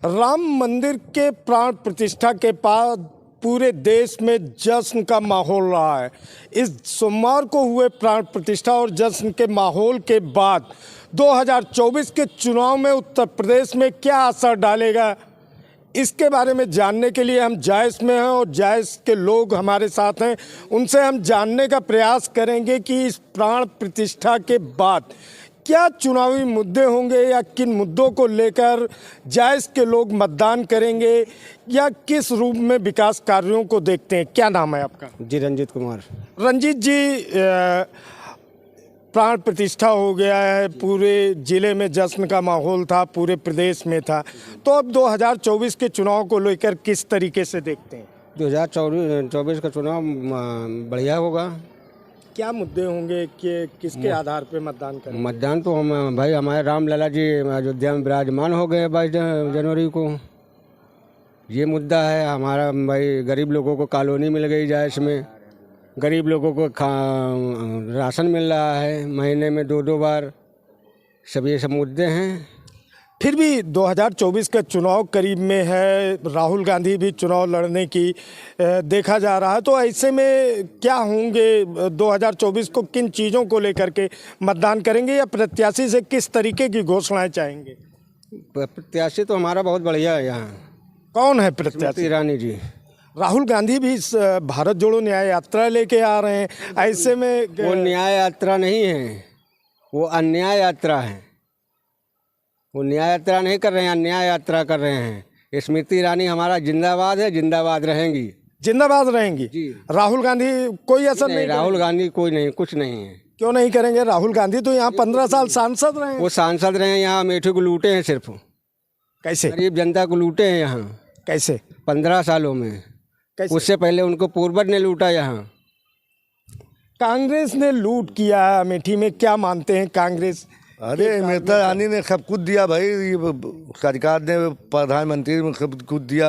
राम मंदिर के प्राण प्रतिष्ठा के बाद पूरे देश में जश्न का माहौल रहा है। इस सोमवार को हुए प्राण प्रतिष्ठा और जश्न के माहौल के बाद 2024 के चुनाव में उत्तर प्रदेश में क्या असर डालेगा, इसके बारे में जानने के लिए हम जायस में हैं और जायस के लोग हमारे साथ हैं। उनसे हम जानने का प्रयास करेंगे कि इस प्राण प्रतिष्ठा के बाद क्या चुनावी मुद्दे होंगे या किन मुद्दों को लेकर जायस के लोग मतदान करेंगे या किस रूप में विकास कार्यों को देखते हैं। क्या नाम है आपका? जी रंजीत कुमार। रंजीत जी, प्राण प्रतिष्ठा हो गया है, पूरे ज़िले में जश्न का माहौल था, पूरे प्रदेश में था, तो अब 2024 के चुनाव को लेकर किस तरीके से देखते हैं? 2024 का चुनाव बढ़िया होगा। क्या मुद्दे होंगे कि किसके आधार पे मतदान करेंगे? मतदान तो हम भाई हमारे राम लला जी अयोध्या में विराजमान हो गए 22 जनवरी को। ये मुद्दा है हमारा। भाई गरीब लोगों को कॉलोनी मिल गई जाए, इसमें गरीब लोगों को राशन मिल रहा है महीने में 2-2 बार। सब ये सब मुद्दे हैं। फिर भी 2024 का चुनाव करीब में है, राहुल गांधी भी चुनाव लड़ने की देखा जा रहा है, तो ऐसे में क्या होंगे 2024 को, किन चीज़ों को लेकर के मतदान करेंगे या प्रत्याशी से किस तरीके की घोषणाएं चाहेंगे? प्रत्याशी तो हमारा बहुत बढ़िया है। यहाँ कौन है प्रत्याशी? ईरानी जी। राहुल गांधी भी भारत जोड़ो न्याय यात्रा लेके आ रहे हैं, ऐसे में वो न्याय यात्रा नहीं है, वो अन्याय यात्रा है। वो न्याय यात्रा नहीं कर रहे हैं, अन्याय यात्रा कर रहे हैं। स्मृति ईरानी हमारा जिंदाबाद है, जिंदाबाद रहेंगी। जिंदाबाद रहेंगी जी। राहुल गांधी कोई असर नहीं? राहुल गांधी कोई नहीं, कुछ नहीं है। क्यों नहीं करेंगे? राहुल गांधी तो यहाँ 15 साल सांसद रहे हैं। वो सांसद रहे हैं, यहाँ अमेठी को लूटे हैं सिर्फ। कैसे? गरीब जनता को लूटे हैं यहाँ। कैसे? 15 सालों में। कैसे? उससे पहले उनको पूर्वज ने लूटा यहाँ। कांग्रेस ने लूट किया है अमेठी में, क्या मानते हैं कांग्रेस? अरे स्मृति ईरानी ने सब कुछ दिया भाई। सरकार ने, प्रधानमंत्री ने सब कुछ दिया,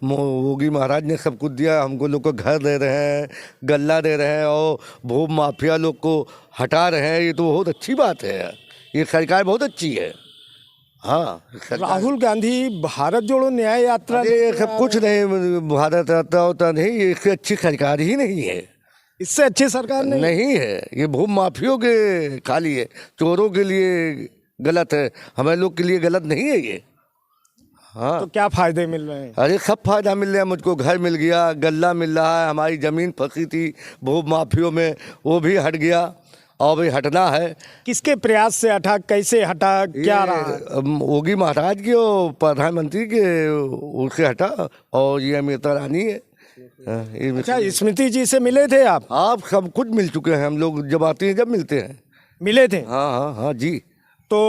योगी महाराज ने सब कुछ दिया। हमको लोग को घर दे रहे हैं, गल्ला दे रहे हैं और भू माफिया लोग को हटा रहे हैं। ये तो बहुत अच्छी बात है। ये सरकार बहुत अच्छी है। हाँ, राहुल गांधी भारत जोड़ो न्याय यात्रा, ये सब कुछ नहीं, भारत यात्रा होता नहीं, इससे अच्छी सरकार ही नहीं है। इससे अच्छी सरकार नहीं है। ये भूमि माफियों के खाली है, चोरों के लिए गलत है, हमारे लोग के लिए गलत नहीं है ये। हाँ, तो क्या फायदे मिल रहे हैं? अरे सब फायदा मिल रहा है। मुझको घर मिल गया, गल्ला मिल रहा है, हमारी ज़मीन फंसी थी भूमि माफियों में, वो भी हट गया और भी हटना है। किसके प्रयास से हटा, कैसे हटा, क्या रहा? योगी महाराज के और प्रधानमंत्री के उससे हटा, और ये स्मृति ईरानी है। अच्छा, स्मृति जी से मिले थे आप? आप सब कुछ मिल चुके हैं, हम लोग जब आते हैं जब मिलते हैं। मिले थे? हाँ हाँ हाँ जी। तो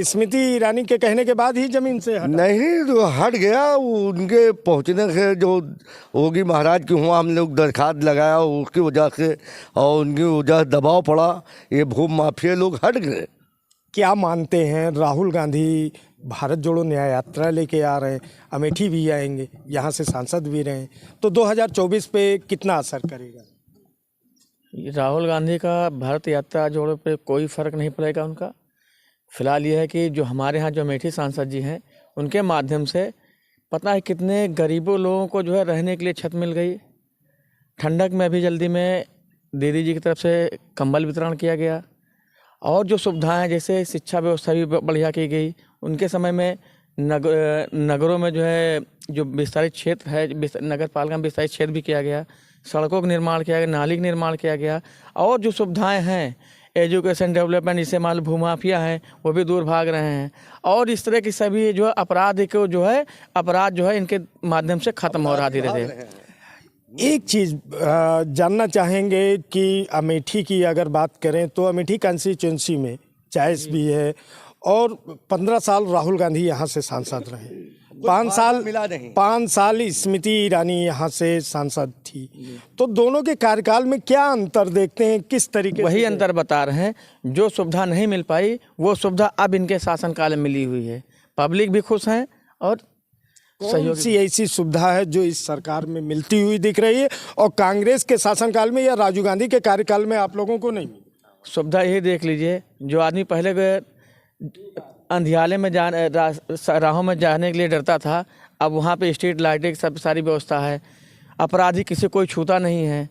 स्मृति ईरानी के कहने के बाद ही जमीन से हटा? नहीं, तो हट गया। उनके पहुंचने से जो योगी महाराज के हुआ, हम लोग दरखास्त लगाया उसकी वजह से, और उनकी वजह से दबाव पड़ा, ये भूमि माफिया लोग हट गए। क्या मानते हैं, राहुल गांधी भारत जोड़ो न्याय यात्रा लेके आ रहे हैं, अमेठी भी आएंगे, यहाँ से सांसद भी रहे हैं, तो 2024 पे कितना असर करेगा? राहुल गांधी का भारत यात्रा जोड़ो पे कोई फ़र्क नहीं पड़ेगा उनका। फिलहाल ये है कि जो हमारे यहाँ जो अमेठी सांसद जी हैं, उनके माध्यम से पता है कितने गरीबों लोगों को जो है रहने के लिए छत मिल गई। ठंडक में अभी जल्दी में दीदी जी की तरफ से कंबल वितरण किया गया, और जो सुविधाएं जैसे शिक्षा व्यवस्था भी बढ़िया की गई। उनके समय में नगरों में जो है जो विस्तारित क्षेत्र है, नगर पालिका में विस्तारित क्षेत्र भी किया गया, सड़कों का निर्माण किया गया, नाली का निर्माण किया गया, और जो सुविधाएं हैं एजुकेशन डेवलपमेंट, जिससे मान लो भूमाफिया हैं वो भी दूर भाग रहे हैं, और इस तरह की सभी जो है अपराध को जो है अपराध जो है इनके माध्यम से ख़त्म हो रहा धीरे धीरे। एक चीज़ जानना चाहेंगे कि अमेठी की अगर बात करें तो अमेठी कॉन्स्टिट्यूंसी में जायस भी है, और 15 साल राहुल गांधी यहाँ से सांसद रहे, 5 साल स्मृति ईरानी यहाँ से सांसद थी, तो दोनों के कार्यकाल में क्या अंतर देखते हैं, किस तरीके? वही अंतर बता रहे हैं, जो सुविधा नहीं मिल पाई वो सुविधा अब इनके शासनकाल में मिली हुई है, पब्लिक भी खुश हैं। और कौन सी ऐसी सुविधा है जो इस सरकार में मिलती हुई दिख रही है और कांग्रेस के शासनकाल में या राजीव गांधी के कार्यकाल में आप लोगों को नहीं मिली? सुविधा यही देख लीजिए, जो आदमी पहले अंधियाले में राहों में जाने के लिए डरता था, अब वहाँ पे स्ट्रीट लाइटें सब सारी व्यवस्था है। अपराधी किसी कोई छूता नहीं है,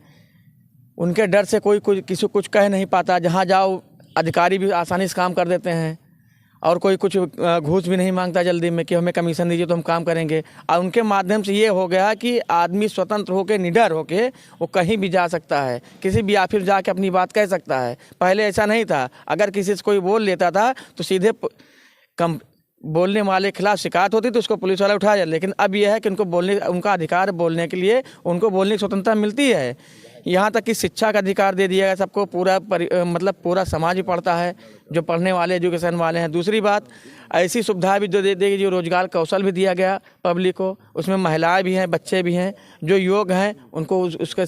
उनके डर से कोई किसी कुछ कह नहीं पाता। जहाँ जाओ अधिकारी भी आसानी से काम कर देते हैं और कोई कुछ घूस भी नहीं मांगता जल्दी में कि हमें कमीशन दीजिए तो हम काम करेंगे। और उनके माध्यम से ये हो गया कि आदमी स्वतंत्र होकर निडर होकर वो कहीं भी जा सकता है, किसी भी ऑफिस जाके अपनी बात कह सकता है। पहले ऐसा नहीं था, अगर किसी से कोई बोल लेता था तो सीधे बोलने वाले के खिलाफ शिकायत होती तो उसको पुलिस वाला उठाया जाए। लेकिन अब यह है कि उनका अधिकार बोलने के लिए उनको बोलने की स्वतंत्रता मिलती है। यहाँ तक कि शिक्षा का अधिकार दे दिया गया सबको, पूरा समाज भी पढ़ता है जो पढ़ने वाले एजुकेशन वाले हैं। दूसरी बात, ऐसी सुविधा भी जो दे देगी, जो रोजगार कौशल भी दिया गया पब्लिक को, उसमें महिलाएं भी हैं, बच्चे भी हैं जो योग्य हैं, उनको उसके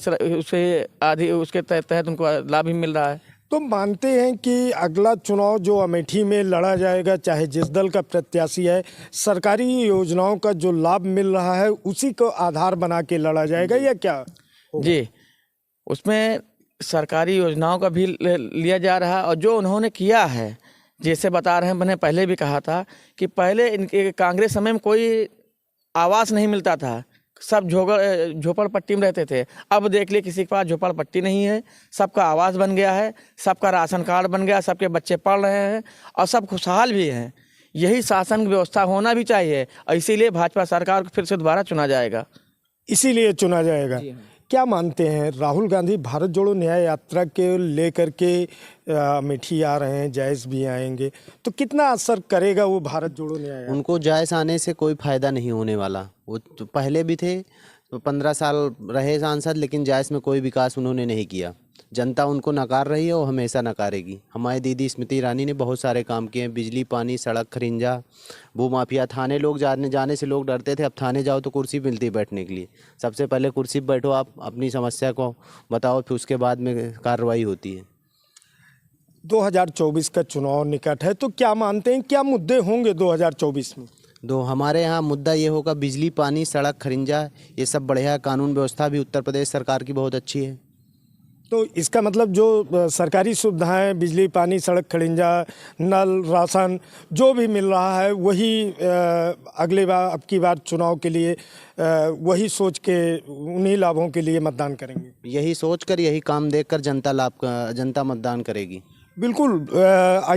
तहत उनको लाभ भी मिल रहा है। तो मानते हैं कि अगला चुनाव जो अमेठी में लड़ा जाएगा, चाहे जिस दल का प्रत्याशी है, सरकारी योजनाओं का जो लाभ मिल रहा है उसी को आधार बना के लड़ा जाएगा या क्या? जी, उसमें सरकारी योजनाओं का भी लिया जा रहा है और जो उन्होंने किया है, जैसे बता रहे हैं, मैंने पहले भी कहा था कि पहले इनके कांग्रेस समय में कोई आवास नहीं मिलता था, सब झोपड़पट्टी में रहते थे। अब देख लिए किसी के पास झोपड़पट्टी नहीं है, सबका आवास बन गया है, सबका राशन कार्ड बन गया, सबके बच्चे पढ़ रहे हैं और सब खुशहाल भी हैं। यही शासन व्यवस्था होना भी चाहिए, इसीलिए भाजपा सरकार को फिर से दोबारा चुना जाएगा। इसीलिए चुना जाएगा। क्या मानते हैं, राहुल गांधी भारत जोड़ो न्याय यात्रा के लेकर के अमेठी आ रहे हैं, जायस भी आएंगे, तो कितना असर करेगा वो भारत जोड़ो न्याय यात्रा? उनको जायस आने से कोई फ़ायदा नहीं होने वाला। वो तो पहले भी थे, तो 15 साल रहे सांसद, लेकिन जायस में कोई विकास उन्होंने नहीं किया। जनता उनको नकार रही है और हमेशा नकारेगी। हमारी दीदी स्मृति ईरानी ने बहुत सारे काम किए हैं, बिजली, पानी, सड़क, खरिंजा, भूमाफिया। थाने लोग जाने से लोग डरते थे, अब थाने जाओ तो कुर्सी मिलती है बैठने के लिए। सबसे पहले कुर्सी पर बैठो, आप अपनी समस्या को बताओ, फिर उसके बाद में कार्रवाई होती है। 2024 का चुनाव निकट है, तो क्या मानते हैं क्या मुद्दे होंगे 2024 में? हमारे यहाँ मुद्दा ये होगा, बिजली, पानी, सड़क, खरिंजा, ये सब बढ़िया। कानून व्यवस्था भी उत्तर प्रदेश सरकार की बहुत अच्छी है। तो इसका मतलब जो सरकारी सुविधाएं, बिजली, पानी, सड़क, खड़िंजा, नल, राशन जो भी मिल रहा है, वही अगले बार, अब की बार चुनाव के लिए वही सोच के उन्हीं लाभों के लिए मतदान करेंगे। यही सोचकर, यही काम देखकर जनता मतदान करेगी। बिल्कुल।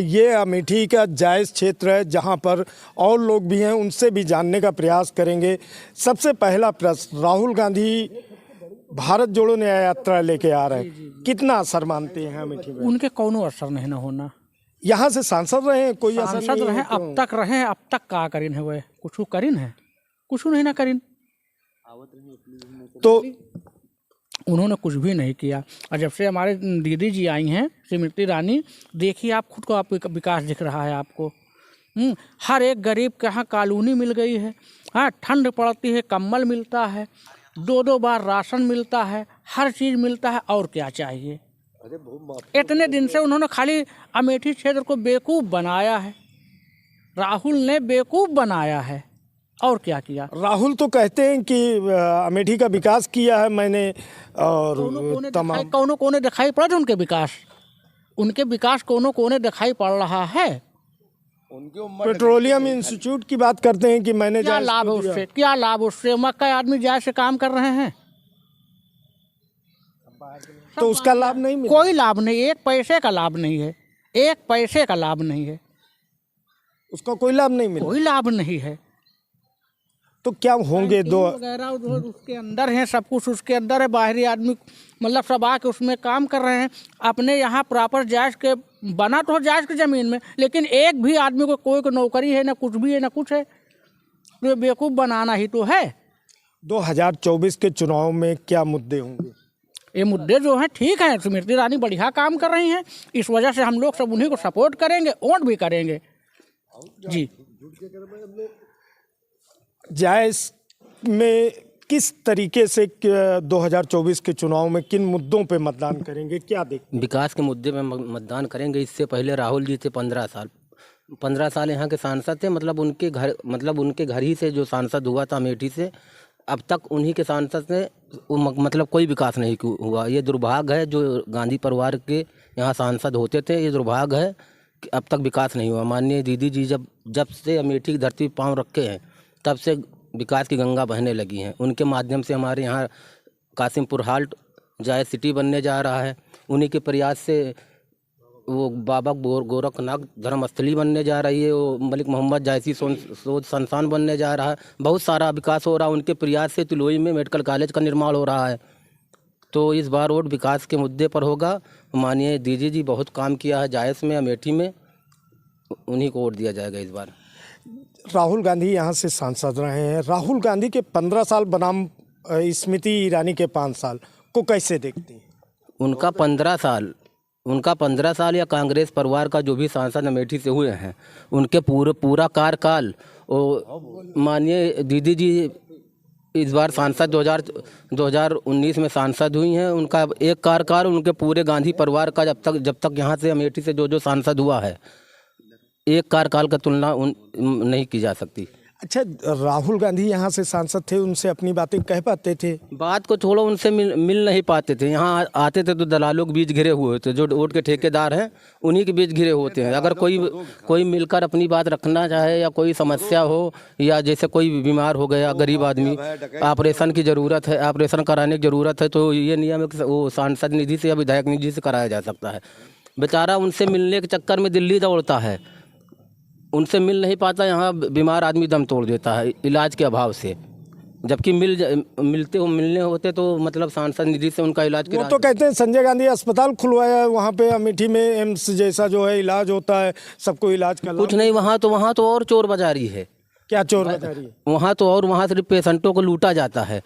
ये अमेठी का जायज़ क्षेत्र है जहां पर और लोग भी हैं, उनसे भी जानने का प्रयास करेंगे। सबसे पहला प्रश्न, राहुल गांधी भारत जोड़ो न्याय यात्रा लेके आ रहे हैं, कितना असर मानते हैं अमेठी में? उनके कोनो असर नहीं ना होना। यहाँ से सांसद रहे हैं, कोई असर सांसद नहीं रहे, है तो? अब तक का करीन है, वह कुछ करीन है, कुछ नहीं ना करीन। तो उन्होंने कुछ भी नहीं किया। और जब से हमारे दीदी जी आई हैं, स्मृति ईरानी, देखिए आप खुद को, आप विकास दिख रहा है आपको। हर एक गरीब के यहाँ कॉलोनी मिल गई है। हाँ, ठंड पड़ती है, कंबल मिलता है, 2-2 बार राशन मिलता है, हर चीज़ मिलता है, और क्या चाहिए? इतने दिन से उन्होंने खाली अमेठी क्षेत्र को बेवकूफ़ बनाया है। राहुल ने बेवकूफ़ बनाया है, और क्या किया? राहुल तो कहते हैं कि अमेठी का विकास किया है मैंने, और तमाम कोनो कोने दिखाई पड़ रहे उनके विकास कोनो कोने दिखाई पड़ रहा है। पेट्रोलियम इंस्टीट्यूट की बात करते हैं कि मैंने क्या लाभ है उससे? क्या लाभ उससे? मक्का आदमी जाए से काम कर रहे हैं, तो उसका लाभ नहीं मिला। कोई लाभ नहीं, 1 पैसे का लाभ नहीं है, 1 पैसे का लाभ नहीं है, उसका कोई लाभ नहीं मिला, कोई लाभ नहीं है। तो क्या होंगे दो वगैरह उसके अंदर है, सब कुछ उसके अंदर है। बाहरी आदमी मतलब सब आके उसमें काम कर रहे हैं। अपने यहाँ प्रॉपर जायज़ के बना तो जायज़ की ज़मीन में, लेकिन एक भी आदमी को कोई नौकरी है ना, कुछ भी है ना कुछ है, तो बेवकूफ़ बनाना ही तो है। 2024 के चुनाव में क्या मुद्दे होंगे? ये मुद्दे जो हैं ठीक हैं, स्मृति ईरानी बढ़िया काम कर रही हैं, इस वजह से हम लोग सब उन्हीं को सपोर्ट करेंगे, वोट भी करेंगे जी। जायस में किस तरीके से 2024 के चुनाव में किन मुद्दों पे मतदान करेंगे, क्या देखें? विकास के मुद्दे में मतदान करेंगे। इससे पहले राहुल जी थे 15 साल यहाँ के सांसद थे, मतलब उनके घर ही से जो सांसद हुआ था अमेठी से, अब तक उन्हीं के सांसद से मतलब कोई विकास नहीं हुआ। ये दुर्भाग्य है, जो गांधी परिवार के यहाँ सांसद होते थे, ये दुर्भाग्य है अब तक विकास नहीं हुआ। माननीय दीदी जी जब से अमेठी की धरती पर पाँव रखे हैं तब से विकास की गंगा बहने लगी हैं। उनके माध्यम से हमारे यहाँ कासिमपुर हाल्ट जाए सिटी बनने जा रहा है। उन्हीं के प्रयास से वो बाबा गोरखनाथ धर्मस्थली बनने जा रही है। वो मलिक मोहम्मद जायसी शोध संस्थान बनने जा रहा है। बहुत सारा विकास हो रहा है उनके प्रयास से। तिलोई में मेडिकल कॉलेज का निर्माण हो रहा है। तो इस बार वोट विकास के मुद्दे पर होगा। माननीय दीदी जी बहुत काम किया है जायस में, अमेठी में, उन्हीं को वोट दिया जाएगा इस बार। राहुल गांधी यहाँ से सांसद रहे हैं। राहुल गांधी के 15 साल बनाम स्मृति ईरानी के 5 साल को कैसे देखती हैं? उनका 15 साल या कांग्रेस परिवार का जो भी सांसद अमेठी से हुए हैं उनके पूरा कार्यकाल, और माननीय दीदी जी इस बार सांसद 2019 में सांसद हुई हैं। उनका एक कार्यकाल उनके पूरे गांधी परिवार का जब तक यहाँ से अमेठी से जो सांसद हुआ है, एक कार्यकाल का तुलना नहीं की जा सकती। अच्छा, राहुल गांधी यहाँ से सांसद थे, उनसे अपनी बातें कह पाते थे? बात को छोड़ो, उनसे मिल नहीं पाते थे। यहाँ आते थे तो दलालों के बीच घिरे हुए थे। जो वोट के ठेकेदार हैं उन्हीं के बीच घिरे होते हैं। अगर कोई मिलकर अपनी बात रखना चाहे या कोई समस्या हो, या जैसे कोई बीमार हो गया गरीब आदमी, ऑपरेशन की ज़रूरत है, ऑपरेशन कराने की ज़रूरत है, तो ये नियम है कि वो सांसद निधि से या विधायक निधि से कराया जा सकता है। बेचारा उनसे मिलने के चक्कर में दिल्ली दौड़ता है, उनसे मिल नहीं पाता। यहाँ बीमार आदमी दम तोड़ देता है इलाज के अभाव से। जबकि मिलने होते तो मतलब सांसद निधि से उनका इलाज वो तो कहते हैं संजय गांधी अस्पताल खुलवाया है वहाँ पे अमेठी में, एम्स जैसा जो है इलाज होता है, सबको इलाज का कुछ नहीं। वहाँ तो और चोर बाजारी है। क्या चोर बाजारी है? वहाँ सिर्फ पेशेंटों को लूटा जाता है।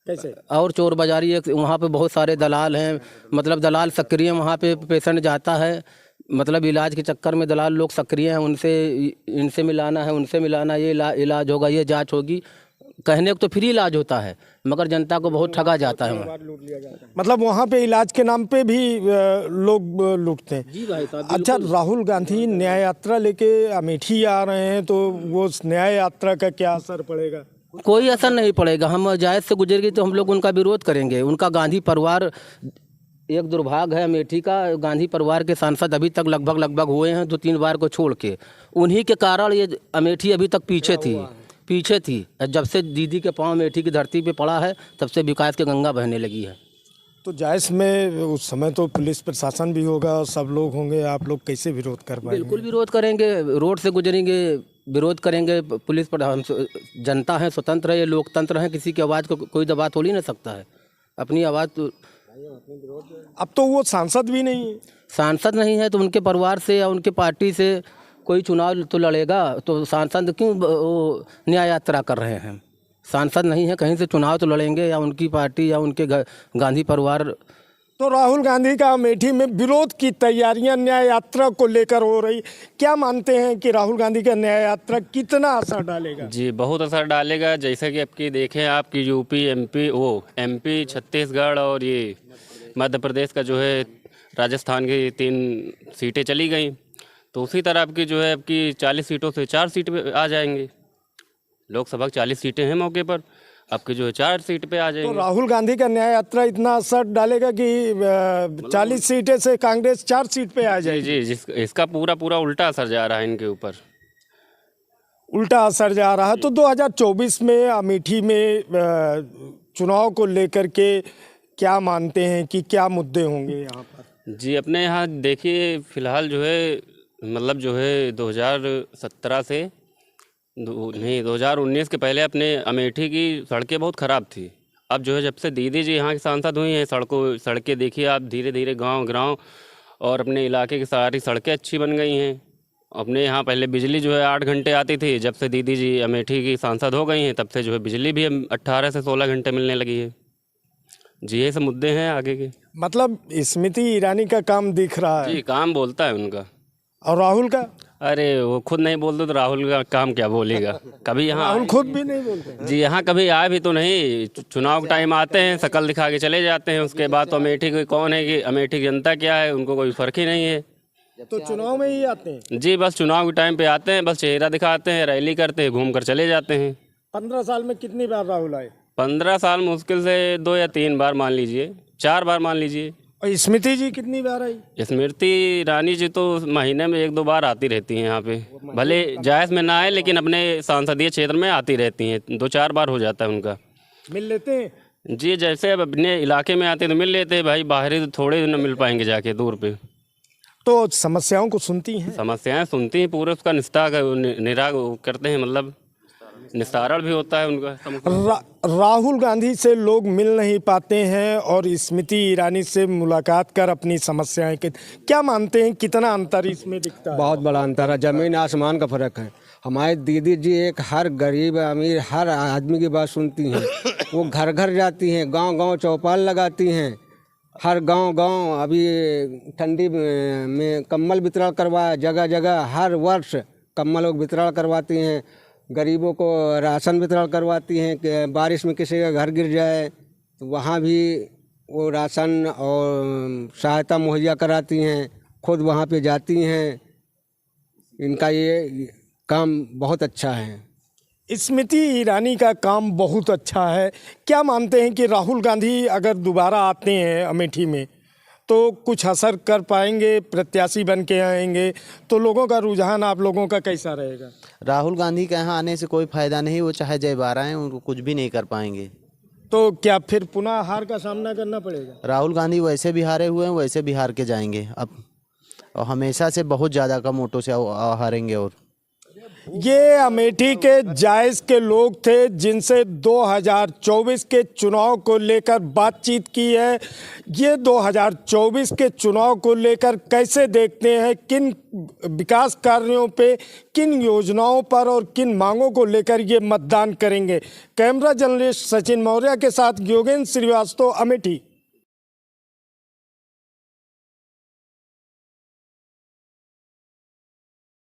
कैसे? और चोर बाजारी है। वहाँ पे बहुत सारे दलाल हैं, मतलब दलाल सक्रिय, वहाँ पे पेशेंट जाता है, मतलब इलाज के चक्कर में दलाल लोग सक्रिय हैं। इनसे मिलाना है, उनसे मिलाना, ये इलाज होगा, ये जांच होगी, कहने को तो फ्री इलाज होता है, मगर जनता को बहुत ठगा जाता है। मतलब वहाँ पे इलाज के नाम पे भी लोग लूटते हैं। जी भाई साहब। अच्छा, राहुल गांधी न्याय यात्रा लेके अमेठी आ रहे हैं, तो वो न्याय यात्रा का क्या असर पड़ेगा? कोई असर नहीं पड़ेगा। हम जायज से गुजरेगी तो हम लोग उनका विरोध करेंगे। उनका गांधी परिवार, एक दुर्भाग्य है अमेठी का, गांधी परिवार के सांसद अभी तक लगभग हुए हैं 2-3 बार को छोड़ के। उन्हीं के कारण ये अमेठी अभी तक पीछे थी। जब से दीदी के पाँव अमेठी की धरती पे पड़ा है तब से विकास की गंगा बहने लगी है। तो जायस में उस समय तो पुलिस प्रशासन भी होगा, सब लोग होंगे, आप लोग कैसे विरोध कर पाएंगे? बिल्कुल विरोध करेंगे, रोड से गुजरेंगे, विरोध करेंगे। पुलिस पर हम जनता है, स्वतंत्र है, ये लोकतंत्र है, किसी की आवाज़ को कोई दबा थोड़ी ना सकता है। अपनी आवाज़ तो अब तो वो सांसद भी नहीं है। सांसद नहीं है तो उनके परिवार से या उनके पार्टी से कोई चुनाव तो लड़ेगा। तो सांसद क्यों वो न्याय यात्रा कर रहे हैं? सांसद नहीं है, कहीं से चुनाव तो लड़ेंगे, या उनकी पार्टी या उनके गांधी परिवार। तो राहुल गांधी का अमेठी में विरोध की तैयारियां न्याय यात्रा को लेकर हो रही, क्या मानते हैं कि राहुल गांधी का न्याय यात्रा कितना असर डालेगा? जी बहुत असर डालेगा। जैसे कि आपकी देखें, आपकी यूपी, एमपी, छत्तीसगढ़ और ये मध्य प्रदेश का जो है, राजस्थान की 3 सीटें चली गई, तो उसी तरह आपकी जो है आपकी 40 सीटों से 4 सीट पे आ जाएंगे। लोकसभा 40 सीटें हैं मौके पर, आपके जो है 4 सीट पे आ जाएंगे। तो राहुल गांधी का न्याय यात्रा इतना असर डालेगा कि 40 सीटें से कांग्रेस 4 सीट पे आ जाएगी? जी, इसका पूरा उल्टा असर जा रहा है इनके ऊपर, उल्टा असर जा रहा है। तो 2024 में अमेठी में चुनाव को लेकर के क्या मानते हैं कि क्या मुद्दे होंगे यहाँ पर? जी अपने यहाँ देखिए, फिलहाल जो है मतलब जो है 2017 से 2019 के पहले अपने अमेठी की सड़कें बहुत ख़राब थी। अब जो है जब से दीदी जी यहाँ की सांसद हुई हैं, सड़कें देखिए आप, धीरे धीरे गांव और अपने इलाके की सारी सड़कें अच्छी बन गई हैं। अपने यहाँ पहले बिजली जो है 8 घंटे आती थी, जब से दीदी जी अमेठी की सांसद हो गई हैं तब से जो है बिजली भी 18 से 16 घंटे मिलने लगी है। जी ये सब मुद्दे हैं आगे के। मतलब स्मृति ईरानी का काम दिख रहा है? जी काम बोलता है उनका। और राहुल का? अरे वो खुद नहीं बोलते तो राहुल का काम क्या बोलेगा? कभी यहाँ राहुल खुद भी नहीं बोलते? जी यहाँ कभी आए भी तो नहीं। चुनाव के टाइम आते हैं, शकल दिखा के चले जाते हैं, उसके बाद तो अमेठी की कौन है कि अमेठी की जनता क्या है, उनको कोई फर्क ही नहीं है। तो चुनाव में ही आते हैं? जी बस चुनाव के टाइम पे आते हैं, बस चेहरा दिखाते हैं, रैली करते हैं, घूम कर चले जाते हैं। 15 साल में कितनी बार राहुल आए? 15 साल मुश्किल से 2 या 3 बार मान लीजिए, 4 बार मान लीजिए। और स्मृति जी कितनी बार आई? स्मृति ईरानी जी तो महीने में 1-2 बार आती रहती हैं यहाँ पे, भले जायज़ में ना आए लेकिन अपने संसदीय क्षेत्र में आती रहती हैं। 2-4 बार हो जाता है उनका। मिल लेते हैं? जी, जैसे अब अपने इलाके में आते तो मिल लेते हैं भाई, बाहरी तो थोड़े न मिल पाएंगे जाके दूर पे। तो समस्याओं को सुनती हैं? समस्याएं सुनती हैं, पूरे उसका निरा करते हैं, मतलब निस्तारण भी होता है उनका। राहुल गांधी से लोग मिल नहीं पाते हैं और स्मृति ईरानी से मुलाकात कर अपनी समस्याएं क्या मानते हैं, कितना अंतर इसमें दिखता है? बहुत बड़ा अंतर है, ज़मीन आसमान का फ़र्क है। हमारी दीदी जी एक हर गरीब अमीर हर आदमी की बात सुनती हैं। वो घर घर जाती हैं, गांव गांव चौपाल लगाती हैं, हर गांव अभी ठंडी में कंबल वितरण करवाया, जगह जगह हर वर्ष कंबल वितरण करवाती हैं, गरीबों को राशन वितरण करवाती हैं कि बारिश में किसी का घर गिर जाए तो वहाँ भी वो राशन और सहायता मुहैया कराती हैं, खुद वहाँ पे जाती हैं। इनका ये काम बहुत अच्छा है। स्मृति ईरानी का काम बहुत अच्छा है। क्या मानते हैं कि राहुल गांधी अगर दोबारा आते हैं अमेठी में तो कुछ असर कर पाएंगे, प्रत्याशी बन के आएंगे तो लोगों का रुझान आप लोगों का कैसा रहेगा? राहुल गांधी के यहाँ आने से कोई फ़ायदा नहीं, वो चाहे जय बारह हैं उनको कुछ भी नहीं कर पाएंगे। तो क्या फिर पुनः हार का सामना करना पड़ेगा? राहुल गांधी वैसे भी हारे हुए हैं, वैसे भी हार के जाएंगे अब, और हमेशा से बहुत ज़्यादा कम वोटों से हारेंगे। और ये अमेठी के जायज़ के लोग थे जिनसे 2024 के चुनाव को लेकर बातचीत की है। ये 2024 के चुनाव को लेकर कैसे देखते हैं, किन विकास कार्यों पे, किन योजनाओं पर और किन मांगों को लेकर ये मतदान करेंगे। कैमरा जर्नलिस्ट सचिन मौर्य के साथ योगेंद्र श्रीवास्तव, अमेठी।